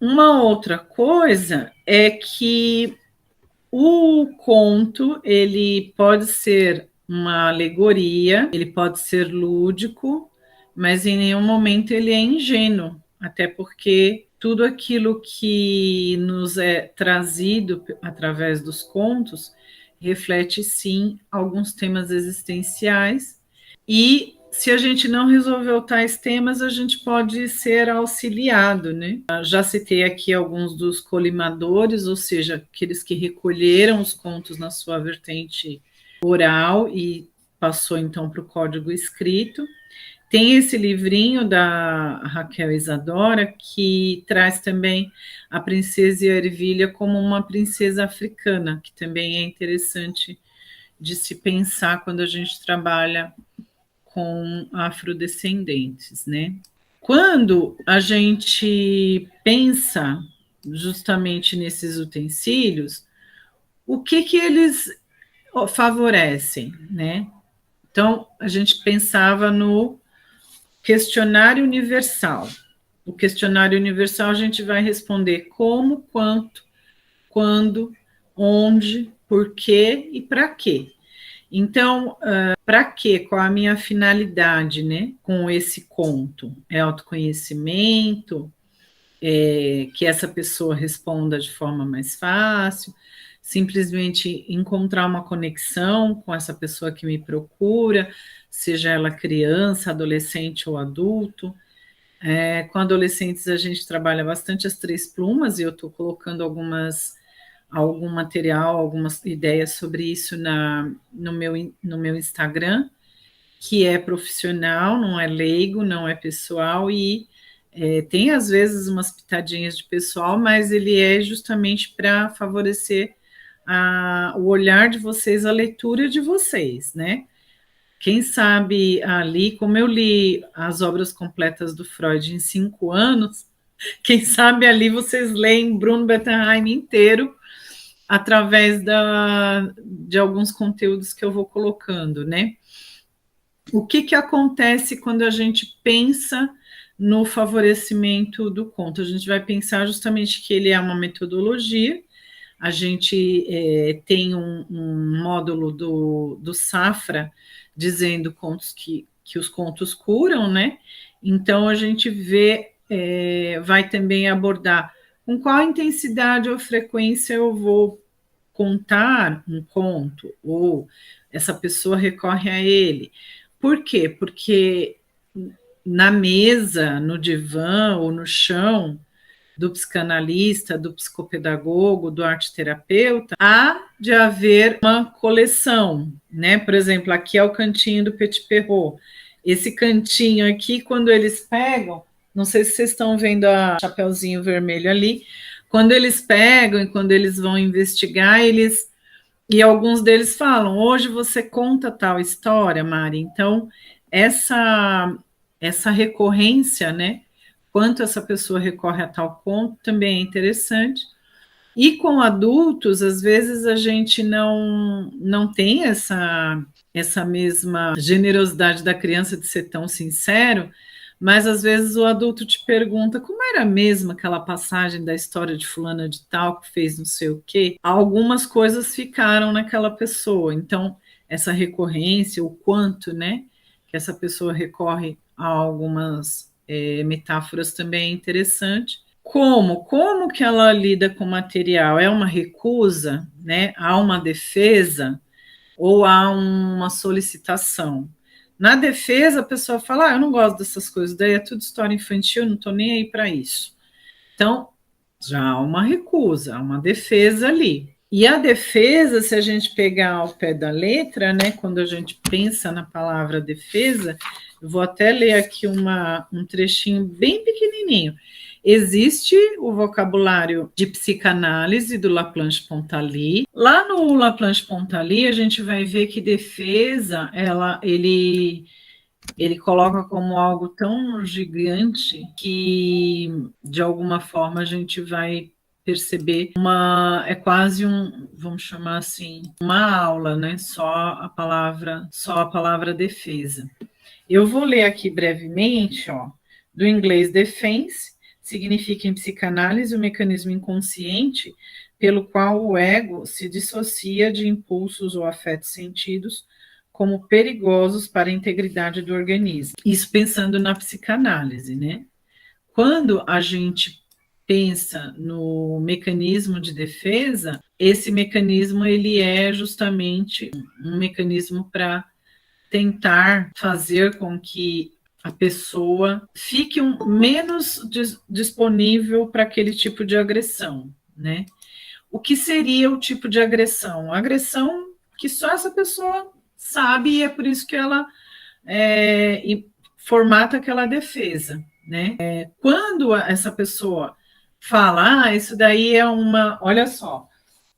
uma outra coisa é que o conto, ele pode ser uma alegoria, ele pode ser lúdico, mas em nenhum momento ele é ingênuo, até porque tudo aquilo que nos é trazido através dos contos reflete, sim, alguns temas existenciais, e se a gente não resolveu tais temas, a gente pode ser auxiliado, né? Já citei aqui alguns dos colimadores, ou seja, aqueles que recolheram os contos na sua vertente oral e passou então para o código escrito. Tem esse livrinho da Raquel Isadora que traz também a princesa Ervilha como uma princesa africana, que também é interessante de se pensar quando a gente trabalha com afrodescendentes, né? Quando a gente pensa justamente nesses utensílios, o que eles favorecem, né? Então, a gente pensava no questionário universal. O questionário universal a gente vai responder como, quanto, quando, onde, por quê e para quê. Então, para quê? Qual a minha finalidade, né, com esse conto? É autoconhecimento? Que essa pessoa responda de forma mais fácil? Simplesmente encontrar uma conexão com essa pessoa que me procura, seja ela criança, adolescente ou adulto. Com adolescentes a gente trabalha bastante as três plumas, e eu estou colocando algum material, algumas ideias sobre isso no meu Instagram, que é profissional, não é leigo, não é pessoal, e tem às vezes umas pitadinhas de pessoal, mas ele é justamente para favorecer o olhar de vocês, a leitura de vocês, né? Quem sabe ali, como eu li as obras completas do Freud em 5 anos, quem sabe ali vocês leem Bruno Bettelheim inteiro através de alguns conteúdos que eu vou colocando, né? O que acontece quando a gente pensa no favorecimento do conto? A gente vai pensar justamente que ele é uma metodologia, a gente tem um módulo do Safra dizendo contos que os contos curam, né? Então a gente vai também abordar com qual intensidade ou frequência eu vou contar um conto, ou essa pessoa recorre a ele. Por quê? Porque na mesa, no divã ou no chão do psicanalista, do psicopedagogo, do arte-terapeuta, há de haver uma coleção, né? Por exemplo, aqui é o cantinho do Petit Perrault. Esse cantinho aqui, quando eles pegam, não sei se vocês estão vendo a chapeuzinho vermelho ali, quando eles pegam e quando eles vão investigar, e alguns deles falam, hoje você conta tal história, Mari. Então, essa recorrência, né? Quanto essa pessoa recorre a tal conto, também é interessante. E com adultos, às vezes a gente não tem essa mesma generosidade da criança de ser tão sincero, mas às vezes o adulto te pergunta como era mesmo aquela passagem da história de fulana de tal que fez não sei o quê. Algumas coisas ficaram naquela pessoa. Então, essa recorrência, o quanto, né, que essa pessoa recorre a algumas metáforas também é interessante. Como que ela lida com o material? É uma recusa, né? Há uma defesa ou há uma solicitação? Na defesa, a pessoa fala, eu não gosto dessas coisas, daí é tudo história infantil, não estou nem aí para isso. Então, já há uma recusa, há uma defesa ali. E a defesa, se a gente pegar ao pé da letra, né, quando a gente pensa na palavra defesa, eu vou até ler aqui um trechinho bem pequenininho. Existe o vocabulário de psicanálise do Laplanche-Pontali. Lá no Laplanche-Pontali, a gente vai ver que defesa, ele coloca como algo tão gigante que, de alguma forma, a gente vai perceber é quase vamos chamar assim, uma aula, né? Só a palavra defesa. Eu vou ler aqui brevemente, ó, do inglês defense. significa em psicanálise o mecanismo inconsciente pelo qual o ego se dissocia de impulsos ou afetos sentidos como perigosos para a integridade do organismo. Isso pensando na psicanálise, né? Quando a gente pensa no mecanismo de defesa, esse mecanismo ele é justamente um mecanismo para tentar fazer com que a pessoa fique menos disponível para aquele tipo de agressão, né? O que seria o tipo de agressão? Agressão que só essa pessoa sabe e é por isso que ela formata aquela defesa, né? Quando essa pessoa fala, isso daí é uma, olha só,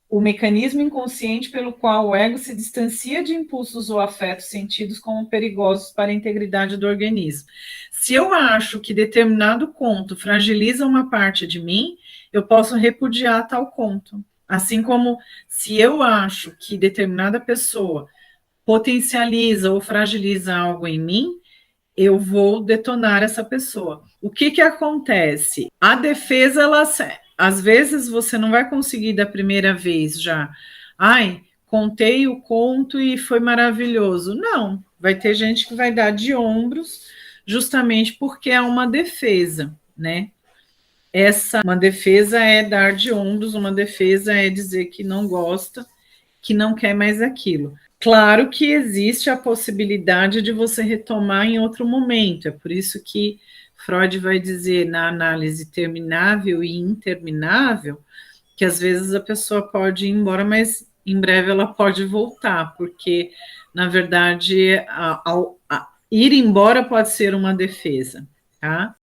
o mecanismo inconsciente pelo qual o ego se distancia de impulsos ou afetos sentidos como perigosos para a integridade do organismo. Se eu acho que determinado conto fragiliza uma parte de mim, eu posso repudiar tal conto. Assim como se eu acho que determinada pessoa potencializa ou fragiliza algo em mim, eu vou detonar essa pessoa. O que que acontece? A defesa, ela, às vezes você não vai conseguir da primeira vez já. Ai, contei o conto e foi maravilhoso. Não, vai ter gente que vai dar de ombros, justamente porque é uma defesa, né? Uma defesa é dar de ombros, uma defesa é dizer que não gosta, que não quer mais aquilo. Claro que existe a possibilidade de você retomar em outro momento, é por isso que Freud vai dizer na análise terminável e interminável que às vezes a pessoa pode ir embora, mas em breve ela pode voltar, porque na verdade ir embora pode ser uma defesa, tá?